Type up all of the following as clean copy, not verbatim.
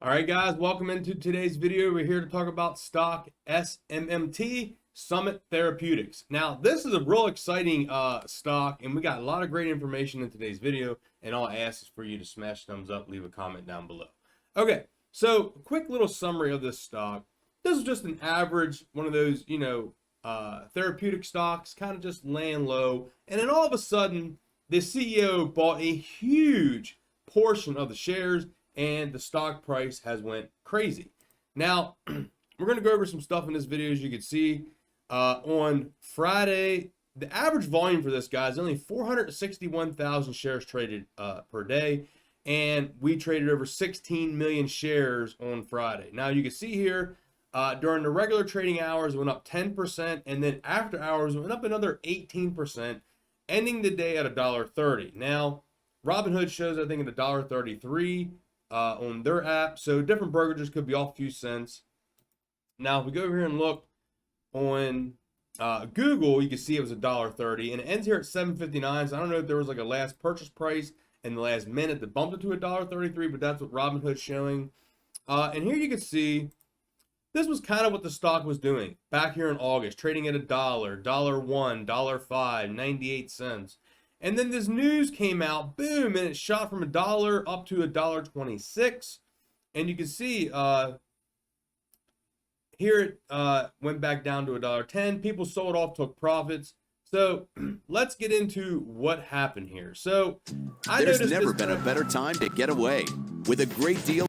All right, guys, welcome into today's video. We're here to talk about stock SMMT, Summit Therapeutics. Now, this is a real exciting stock, and we got a lot of great information in today's video, and all I ask is for you to smash thumbs up, leave a comment down below. Okay, so quick little summary of this stock. This is just an average, one of those, therapeutic stocks, kind of just laying low, and then all of a sudden, the CEO bought a huge portion of the shares, and the stock price has went crazy. Now, we're going to go over some stuff in this video. As you can see, on Friday, the average volume for this guy is only 461,000 shares traded per day, and we traded over 16 million shares on Friday. Now, you can see here, during the regular trading hours, it went up 10%, and then after hours, it went up another 18%, ending the day at $1.30. Now, Robinhood shows, I think, at $1.33 on their app, so different brokerages could be off a few cents. Now, if we go over here and look on Google, you can see it was $1.30, and it ends here at $7.59. So I don't know if there was like a last purchase price in the last minute that bumped it to $1.33, but that's what Robinhood's showing. And here you can see this was kind of what the stock was doing back here in August, trading at $1, $1, $1.05, 98 cents. And then this news came out, boom, and it shot from $1 up to $1.26. And you can see here it went back down to $1.10. People sold off, took profits. So let's get into what happened here. So there's never been a better time to get away with a great deal.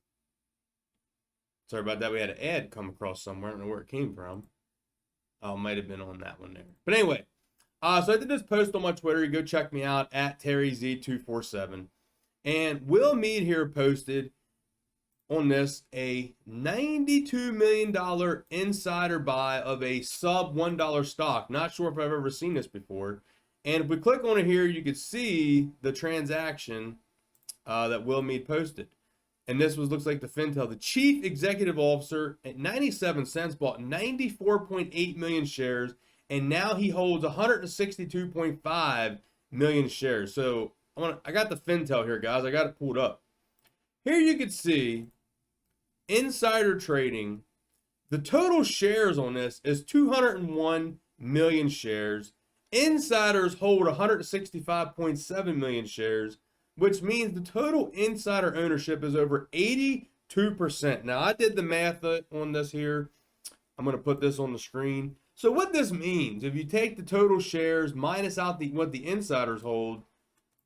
Sorry about that. We had an ad come across somewhere. I don't know where it came from. Oh, might have been on that one there. But anyway. So I did this post on my Twitter. You go check me out at TerryZ247. And Will Mead here posted on this a $92 million insider buy of a sub $1 stock. Not sure if I've ever seen this before. And if we click on it here, you can see the transaction that Will Mead posted. And this looks like the Fintel. The chief executive officer at 97 cents bought 94.8 million shares. And now he holds 162.5 million shares. So I got the Fintel here, guys. I got it pulled up. Here you can see insider trading. The total shares on this is 201 million shares. Insiders hold 165.7 million shares, which means the total insider ownership is over 82%. Now, I did the math on this here. I'm going to put this on the screen. So what this means, if you take the total shares minus out what the insiders hold,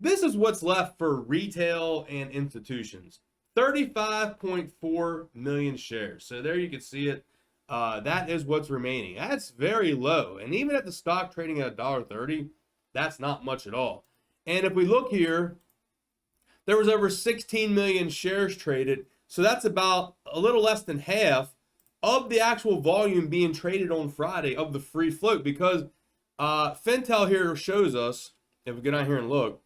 this is what's left for retail and institutions. 35.4 million shares. So there you can see it. That is what's remaining. That's very low. And even at the stock trading at $1.30, that's not much at all. And if we look here, there was over 16 million shares traded. So that's about a little less than half of the actual volume being traded on Friday of the free float, because Fintel here shows us, if we get on here and look,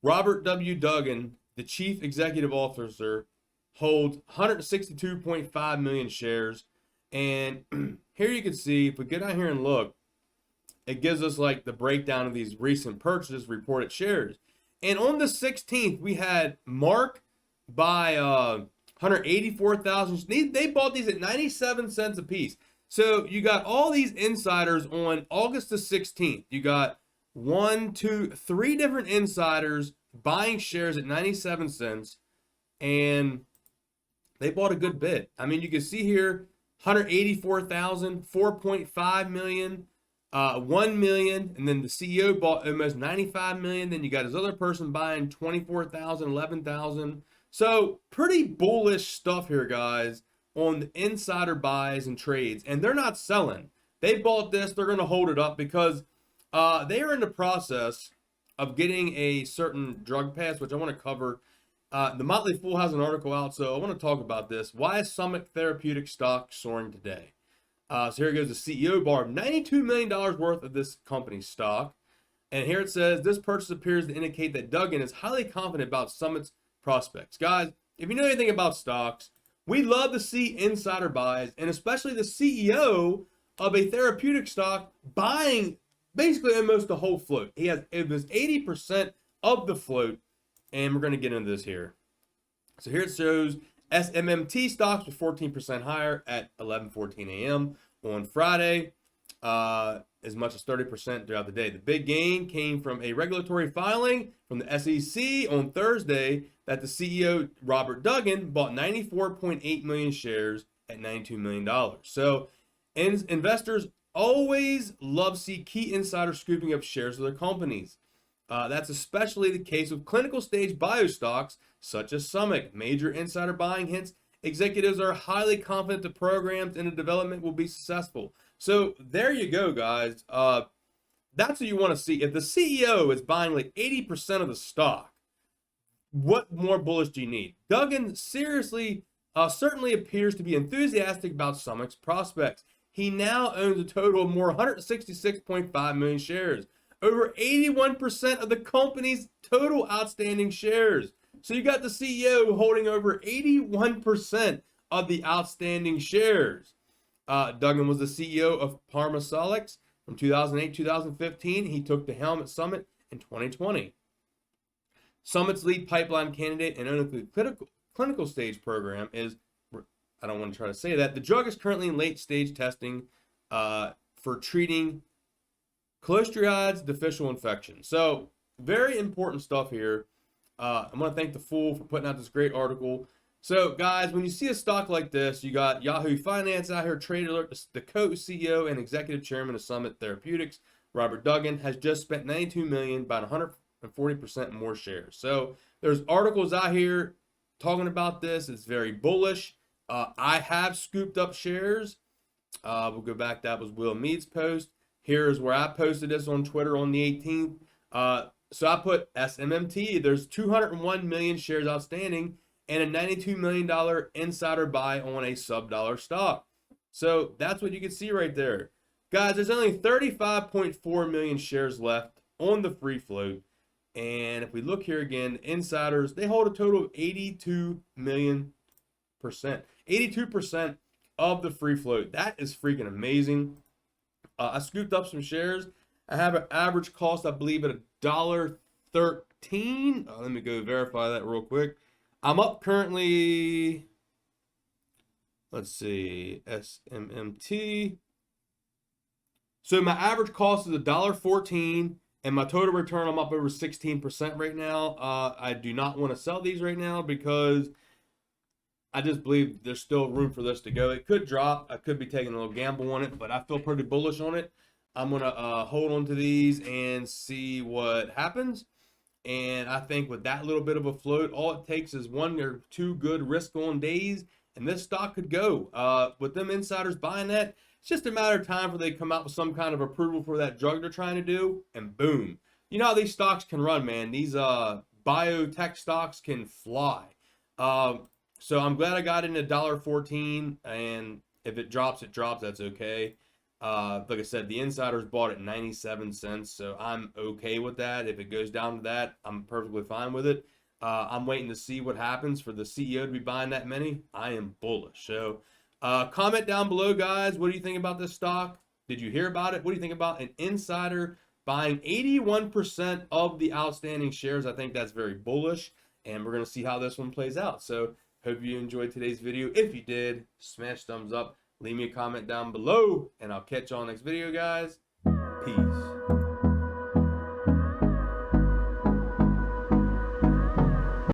Robert W. Duggan, the chief executive officer, holds 162.5 million shares. And here you can see, if we get on here and look, it gives us like the breakdown of these recent purchases, reported shares. And on the 16th, we had Mark buy 184,000. They bought these at 97 cents a piece. So you got all these insiders on August the 16th. You got 3 different insiders buying shares at 97 cents. And they bought a good bit. I mean, you can see here, 184,000, 4.5 million, 1 million. And then the CEO bought almost 95 million. Then you got his other person buying 24,000, 11,000. So pretty bullish stuff here, guys, on the insider buys and trades. And they're not selling. They bought this. They're going to hold it up because they are in the process of getting a certain drug pass, which I want to cover. The Motley Fool has an article out, so I want to talk about this. Why is Summit Therapeutic stock soaring today? So here goes the CEO bar of $92 million worth of this company's stock. And here it says, this purchase appears to indicate that Duggan is highly confident about Summit's prospects. Guys, if you know anything about stocks, we love to see insider buys, and especially the CEO of a therapeutic stock buying basically almost the whole float. It was 80% of the float, and we're going to get into this here. So here it shows SMMT stocks were 14% higher at 11:14 a.m. on Friday, as much as 30% throughout the day. The big gain came from a regulatory filing from the SEC on Thursday that the CEO, Robert Duggan, bought 94.8 million shares at $92 million. So investors always love to see key insiders scooping up shares of their companies. That's especially the case with clinical stage bio stocks such as Smmt. Major insider buying hints executives are highly confident the programs and the development will be successful. So there you go, guys. That's what you want to see. If the CEO is buying like 80% of the stock, what more bullish do you need? Duggan seriously, certainly appears to be enthusiastic about Smt's prospects. He now owns a total of more 166.5 million shares, over 81% of the company's total outstanding shares. So you got the CEO holding over 81% of the outstanding shares. Duggan was the CEO of Pharmasolics from 2008-2015. He took the helm at Smmt in 2020. Smt's lead pipeline candidate and only clinical stage program is, I don't want to try to say that, the drug is currently in late stage testing for treating Clostridioides difficile infection. So very important stuff here. I want to thank the Fool for putting out this great article. So guys, when you see a stock like this, you got Yahoo Finance out here, Trade Alert, the co-CEO and executive chairman of Smmt Therapeutics, Robert Duggan, has just spent $92 million, about 140% more shares. So there's articles out here talking about this. It's very bullish. I have scooped up shares. We'll go back. That was Will Mead's post. Here's where I posted this on Twitter on the 18th. So I put SMMT. There's 201 million shares outstanding and a $92 million insider buy on a sub-dollar stock. So that's what you can see right there. Guys, there's only 35.4 million shares left on the free float. And if we look here again, insiders, they hold a total of 82 million percent. 82% of the free float. That is freaking amazing. I scooped up some shares. I have an average cost, I believe, at $1.13. Let me go verify that real quick. I'm up currently, let's see, SMMT. So my average cost is $1.14, and my total return, I'm up over 16% right now. I do not want to sell these right now because I just believe there's still room for this to go. It could drop. I could be taking a little gamble on it, but I feel pretty bullish on it. I'm going to hold on to these and see what happens. And I think with that little bit of a float, all it takes is 1 or 2 good risk-on days, and this stock could go. With them insiders buying that, it's just a matter of time for they come out with some kind of approval for that drug they're trying to do, and boom. You know how these stocks can run, man. These biotech stocks can fly. So I'm glad I got in at $1.14, and if it drops, it drops. That's okay. Like I said, the insiders bought it 97 cents, so I'm okay with that. If it goes down to that, I'm perfectly fine with it. I'm waiting to see what happens for the CEO to be buying that many. I am bullish. So comment down below, guys. What do you think about this stock? Did you hear about it? What do you think about an insider buying 81% of the outstanding shares? I think that's very bullish, and we're going to see how this one plays out. So hope you enjoyed today's video. If you did, smash thumbs up. Leave me a comment down below, and I'll catch y'all next video, guys. Peace.